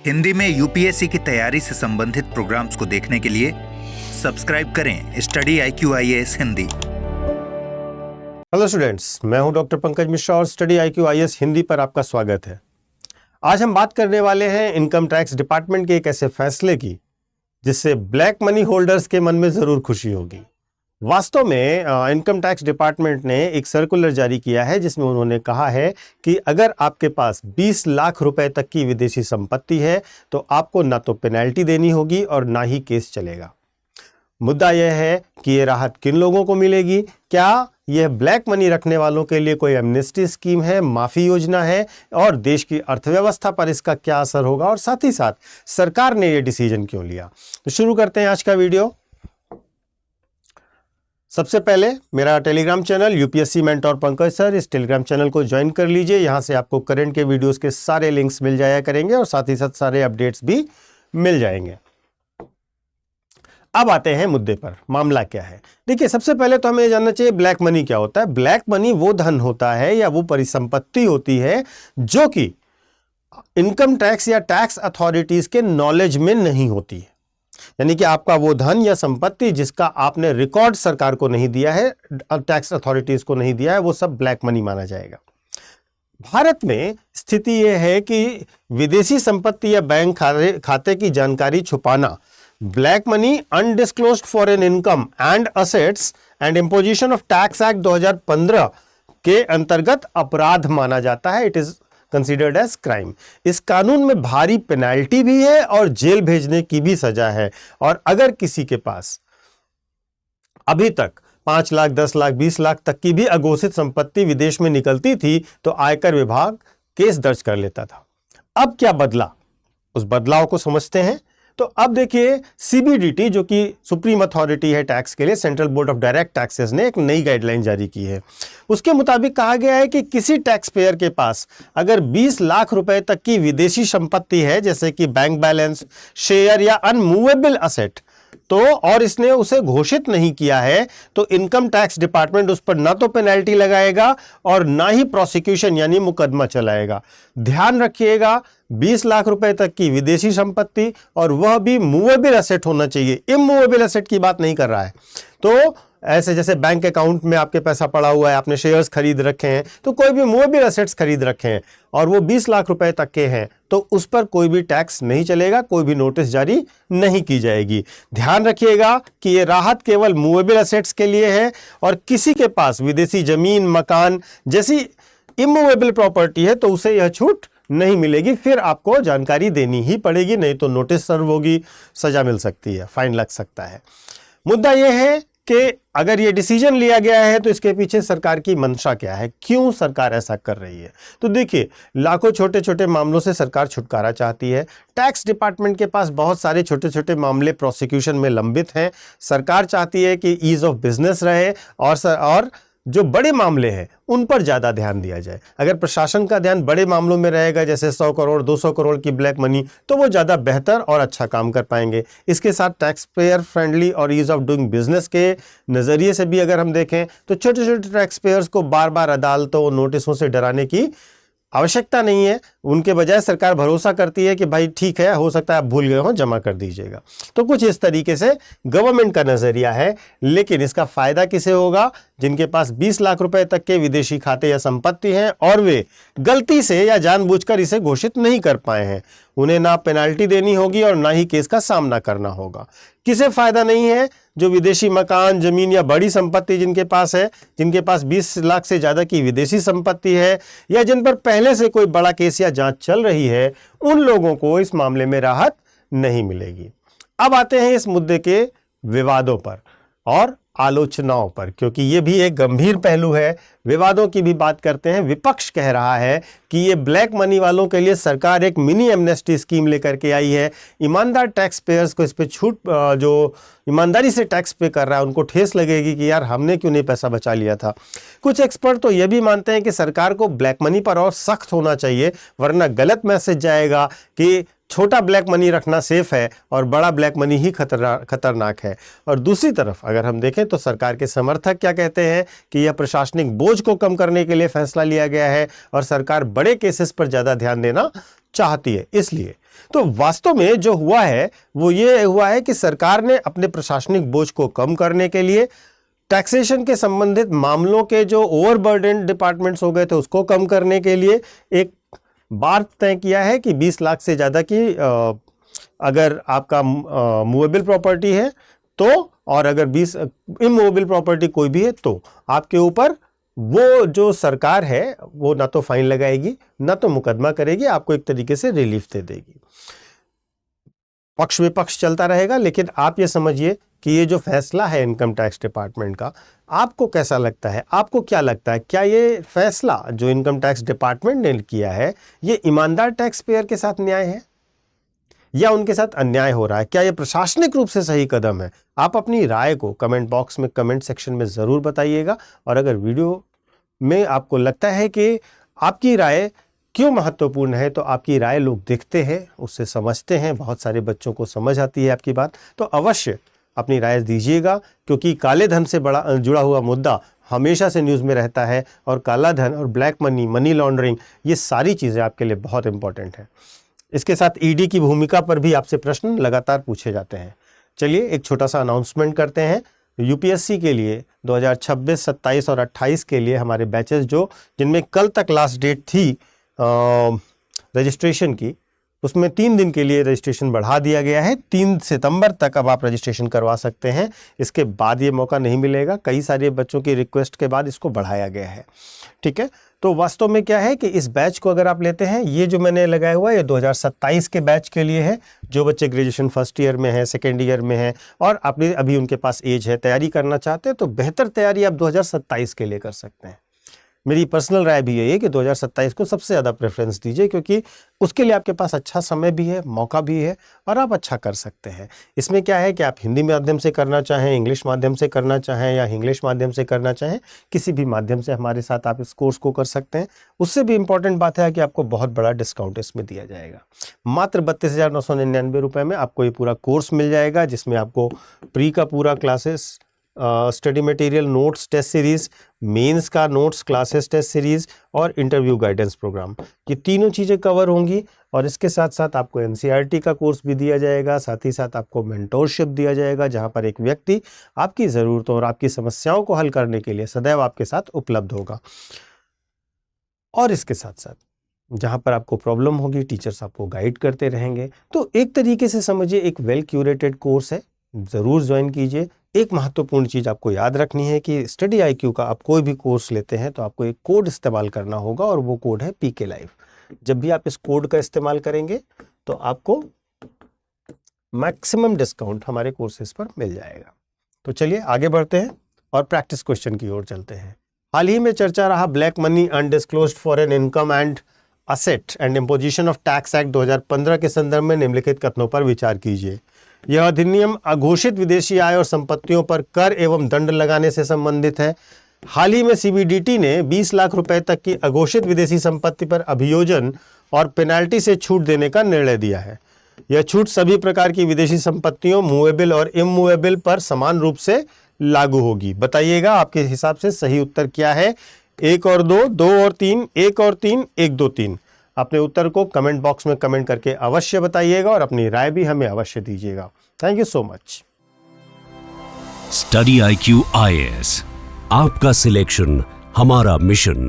हिंदी में यूपीएससी की तैयारी से संबंधित प्रोग्राम्स को देखने के लिए सब्सक्राइब करें study IQ-IAS Hindi. Hello students, मैं हूं डॉक्टर पंकज मिश्रा और स्टडी IQ-IAS हिंदी पर आपका स्वागत है। आज हम बात करने वाले हैं इनकम टैक्स डिपार्टमेंट के एक ऐसे फैसले की जिससे ब्लैक मनी होल्डर्स के मन में जरूर खुशी होगी। वास्तव में इनकम टैक्स डिपार्टमेंट ने एक सर्कुलर जारी किया है जिसमें उन्होंने कहा है कि अगर आपके पास 20 लाख रुपए तक की विदेशी संपत्ति है तो आपको ना तो पेनल्टी देनी होगी और ना ही केस चलेगा। मुद्दा यह है कि ये राहत किन लोगों को मिलेगी। क्या यह ब्लैक मनी रखने वालों के लिए कोई एमनेस्टी स्कीम है, माफी योजना है, और देश की अर्थव्यवस्था पर इसका क्या असर होगा, और साथ ही साथ सरकार ने यह डिसीजन क्यों लिया। तो शुरू करते हैं आज का वीडियो। सबसे पहले मेरा Telegram channel UPSC mentor Pankaj sir, इस टेलीग्राम चैनल को ज्वाइन कर लीजिए। यहां से आपको करंट के वीडियोस के सारे लिंक्स मिल जाया करेंगे और साथ ही साथ सारे अपडेट्स भी मिल जाएंगे। अब आते हैं मुद्दे पर, मामला क्या है। देखिए, सबसे पहले तो हमें जानना चाहिए ब्लैक मनी क्या होता है। ब्लैक मनी वो धन होता है या वो परिसंपत्ति होती है जो कि इनकम टैक्स या टैक्स अथॉरिटीज के नॉलेज में नहीं होती है। यानी कि आपका वो धन या संपत्ति जिसका आपने रिकॉर्ड सरकार को नहीं दिया है, टैक्स अथॉरिटीज को नहीं दिया है, वो सब ब्लैक मनी माना जाएगा। भारत में स्थिति यह है कि विदेशी संपत्ति या बैंक खाते की जानकारी छुपाना black money, undisclosed foreign income and assets and imposition of tax act 2015 के अंतर्गत अपराध माना जाता है। It is considered as crime. इस कानून में भारी पेनल्टी भी है और जेल भेजने की भी सजा है। और अगर किसी के पास अभी तक 5 लाख, 10 लाख, 20 लाख तक की भी अघोषित संपत्ति विदेश में निकलती थी तो आयकर विभाग केस दर्ज कर लेता था। अब क्या बदला, उस बदलाव को समझते हैं। तो अब देखिए, सीबीडीटी जो कि सुप्रीम अथॉरिटी है टैक्स के लिए, central board of direct taxes ने एक नई गाइडलाइन जारी की है। उसके मुताबिक कहा गया है कि किसी टैक्स पेयर के पास अगर 20 लाख रुपए तक की विदेशी संपत्ति है, जैसे कि बैंक बैलेंस, शेयर या अनमूवेबल असेट, तो और इसने उसे घोषित नहीं किया है तो इनकम टैक्स डिपार्टमेंट उस पर ना तो पेनल्टी लगाएगा और ना ही प्रोसिक्यूशन यानी मुकदमा चलाएगा। ध्यान रखिएगा, 20 लाख रुपए तक की विदेशी संपत्ति और वह भी मूवेबल एसेट होना चाहिए, इमूवेबल एसेट की बात नहीं कर रहा है। तो ऐसे जैसे बैंक अकाउंट में आपके पैसा पड़ा हुआ है, आपने शेयर्स खरीद रखे हैं, तो कोई भी मूवेबल एसेट्स खरीद रखे हैं और वो 20 लाख रुपए तक के हैं तो उस पर कोई भी टैक्स नहीं चलेगा, कोई भी नोटिस जारी नहीं की जाएगी। ध्यान रखिएगा कि ये राहत केवल मूवेबल एसेट्स के लिए है और किसी के पास विदेशी जमीन, मकान जैसी इमूवेबल प्रॉपर्टी है तो उसे यह छूट नहीं मिलेगी। फिर आपको जानकारी देनी ही पड़ेगी, नहीं तो नोटिस सर्व होगी, सजा मिल सकती है, फाइन लग सकता है। मुद्दा यह है कि अगर ये डिसीजन लिया गया है तो इसके पीछे सरकार की मंशा क्या है, क्यों सरकार ऐसा कर रही है। तो देखिए, लाखों छोटे छोटे मामलों से सरकार छुटकारा चाहती है। टैक्स डिपार्टमेंट के पास बहुत सारे छोटे छोटे मामले प्रोसिक्यूशन में लंबित हैं। सरकार चाहती है कि ईज ऑफ बिजनेस रहे और जो बड़े मामले हैं उन पर ज्यादा ध्यान दिया जाए। अगर प्रशासन का ध्यान बड़े मामलों में रहेगा, जैसे 100 करोड़ 200 करोड़ की ब्लैक मनी, तो वो ज्यादा बेहतर और अच्छा काम कर पाएंगे। इसके साथ टैक्स पेयर फ्रेंडली और ईज ऑफ डूइंग बिजनेस के नजरिए से भी अगर हम देखें तो छोटे छोटे टैक्स पेयर्स को बार बार अदालतों, नोटिसों से डराने की आवश्यकता नहीं है। उनके बजाय सरकार भरोसा करती है कि भाई ठीक है, हो सकता है आप भूल गए हो, जमा कर दीजिएगा। तो कुछ इस तरीके से गवर्नमेंट का नजरिया है। लेकिन इसका फायदा किसे होगा? जिनके पास 20 लाख रुपए तक के विदेशी खाते या संपत्ति हैं और वे गलती से या जानबूझकर इसे घोषित नहीं कर पाए हैं, उन्हें ना पेनल्टी देनी होगी और ना ही केस का सामना करना होगा। किसे फायदा नहीं है? जो विदेशी मकान, जमीन या बड़ी संपत्ति जिनके पास है, जिनके पास 20 लाख से ज्यादा की विदेशी संपत्ति है या जिन पर पहले से कोई बड़ा केस या जांच चल रही है, उन लोगों को इस मामले में राहत नहीं मिलेगी। अब आते हैं इस मुद्दे के विवादों पर और आलोचनाओं पर, क्योंकि यह भी एक गंभीर पहलू है। विवादों की भी बात करते हैं। विपक्ष कह रहा है कि ये ब्लैक मनी वालों के लिए सरकार एक मिनी एमनेस्टी स्कीम लेकर के आई है। ईमानदार टैक्स पेयर्स को इस पे छूट, जो ईमानदारी से टैक्स पे कर रहा है उनको ठेस लगेगी कि यार हमने क्यों नहीं पैसा बचा लिया था। कुछ एक्सपर्ट तो यह भी मानते हैं कि सरकार को ब्लैक मनी पर और सख्त होना चाहिए, वरना गलत मैसेज जाएगा कि छोटा ब्लैक मनी रखना सेफ है और बड़ा ब्लैक मनी ही खतरनाक है। और दूसरी तरफ अगर हम देखें तो सरकार के समर्थक क्या कहते हैं कि यह प्रशासनिक बोझ को कम करने के लिए फैसला लिया गया है और सरकार बड़े केसेस पर ज्यादा ध्यान देना चाहती है। इसलिए तो वास्तव में जो हुआ है वो ये हुआ है कि सरकार ने अपने प्रशासनिक बोझ को कम करने के लिए टैक्सेशन के संबंधित मामलों के जो ओवरबर्डन डिपार्टमेंट्स हो गए थे उसको कम करने के लिए एक बार तय किया है कि 20 लाख से ज़्यादा की अगर आपका मूवेबल प्रॉपर्टी है तो, और अगर 20 इमूवेबल प्रॉपर्टी कोई भी है तो आपके ऊपर वो जो सरकार है वो ना तो फाइन लगाएगी ना तो मुकदमा करेगी, आपको एक तरीके से रिलीफ दे देगी। पक्ष विपक्ष चलता रहेगा, लेकिन आप ये समझिए कि ये जो फैसला है इनकम टैक्स डिपार्टमेंट का, आपको कैसा लगता है? आपको क्या लगता है, क्या ये फैसला जो इनकम टैक्स डिपार्टमेंट ने किया है ये ईमानदार टैक्स पेयर के साथ न्याय है या उनके साथ अन्याय हो रहा है? क्या ये प्रशासनिक रूप से सही कदम है? आप अपनी राय को कमेंट बॉक्स में, कमेंट सेक्शन में ज़रूर बताइएगा। और अगर वीडियो में आपको लगता है कि आपकी राय क्यों महत्वपूर्ण है, तो आपकी राय लोग देखते हैं, उससे समझते हैं, बहुत सारे बच्चों को समझ आती है आपकी बात, तो अवश्य अपनी राय दीजिएगा, क्योंकि काले धन से जुड़ा हुआ मुद्दा हमेशा से न्यूज़ में रहता है और काला धन और ब्लैक मनी, मनी लॉन्ड्रिंग, ये सारी चीज़ें आपके लिए बहुत इंपॉर्टेंट है। इसके साथ ईडी की भूमिका पर भी आपसे प्रश्न लगातार पूछे जाते हैं। चलिए एक छोटा सा अनाउंसमेंट करते हैं। यूपीएससी के लिए 2026, 27 और 28 के लिए हमारे बैचेस जिनमें कल तक लास्ट डेट थी रजिस्ट्रेशन की, उसमें 3 दिन के लिए रजिस्ट्रेशन बढ़ा दिया गया है। 3 सितंबर तक अब आप रजिस्ट्रेशन करवा सकते हैं, इसके बाद ये मौका नहीं मिलेगा। कई सारे बच्चों की रिक्वेस्ट के बाद इसको बढ़ाया गया है। ठीक है, तो वास्तव में क्या है कि इस बैच को अगर आप लेते हैं, ये जो मैंने लगाया हुआ है ये 2027 के बैच के लिए है। जो बच्चे ग्रेजुएशन फर्स्ट ईयर में हैं, सेकेंड ईयर में हैं और आपने अभी उनके पास एज है, तैयारी करना चाहते हैं, तो बेहतर तैयारी आप 2027 के लिए कर सकते हैं। मेरी पर्सनल राय भी यही है कि 2027 को सबसे ज़्यादा प्रेफरेंस दीजिए, क्योंकि उसके लिए आपके पास अच्छा समय भी है, मौका भी है और आप अच्छा कर सकते हैं। इसमें क्या है कि आप हिंदी माध्यम से करना चाहें, इंग्लिश माध्यम से करना चाहें या इंग्लिश माध्यम से करना चाहें, किसी भी माध्यम से हमारे साथ आप इस कोर्स को कर सकते हैं। उससे भी इम्पॉर्टेंट बात है कि आपको बहुत बड़ा डिस्काउंट इसमें दिया जाएगा। मात्र 32,999 रुपये में आपको ये पूरा कोर्स मिल जाएगा, जिसमें आपको प्री का पूरा classes, study material, notes, test series, mains का नोट्स, क्लासेस, टेस्ट सीरीज़ और इंटरव्यू गाइडेंस प्रोग्राम, ये तीनों चीज़ें कवर होंगी। और इसके साथ साथ आपको एनसीईआरटी का कोर्स भी दिया जाएगा, साथ ही साथ आपको मेंटोरशिप दिया जाएगा, जहां पर एक व्यक्ति आपकी ज़रूरतों और आपकी समस्याओं को हल करने के लिए सदैव आपके साथ उपलब्ध होगा। और इसके साथ साथ जहाँ पर आपको प्रॉब्लम होगी, टीचर्स आपको गाइड करते रहेंगे। तो एक तरीके से समझिए एक वेल क्यूरेटेड कोर्स है, ज़रूर ज्वाइन कीजिए। एक महत्वपूर्ण चीज़ आपको याद रखनी है कि स्टडी आईक्यू का आप कोई भी कोर्स लेते हैं तो आपको एक कोड इस्तेमाल करना होगा, और वो कोड है पीके लाइव। जब भी आप इस कोड का इस्तेमाल करेंगे तो आपको मैक्सिमम डिस्काउंट हमारे कोर्सेज पर मिल जाएगा। तो चलिए आगे बढ़ते हैं और प्रैक्टिस क्वेश्चन की ओर चलते हैं। हाल ही में चर्चा रहा black money undisclosed foreign income and asset and imposition of tax act 2015 के संदर्भ में निम्नलिखित कथनों पर विचार कीजिए। यह अधिनियम अघोषित विदेशी आय और संपत्तियों पर कर एवं दंड लगाने से संबंधित है। हाल ही में सीबीडीटी ने 20 लाख रुपए तक की अघोषित विदेशी संपत्ति पर अभियोजन और पेनाल्टी से छूट देने का निर्णय दिया है। यह छूट सभी प्रकार की विदेशी संपत्तियों, मूवेबल और इमूवेबल पर समान रूप से लागू होगी। बताइएगा आपके हिसाब से सही उत्तर क्या है? 1 और 2, 2 और 3, 1 और 3, 1, 2, 3। अपने उत्तर को कमेंट बॉक्स में कमेंट करके अवश्य बताइएगा और अपनी राय भी हमें अवश्य दीजिएगा। Thank you so much. Study IQ IAS, आपका सिलेक्शन हमारा मिशन।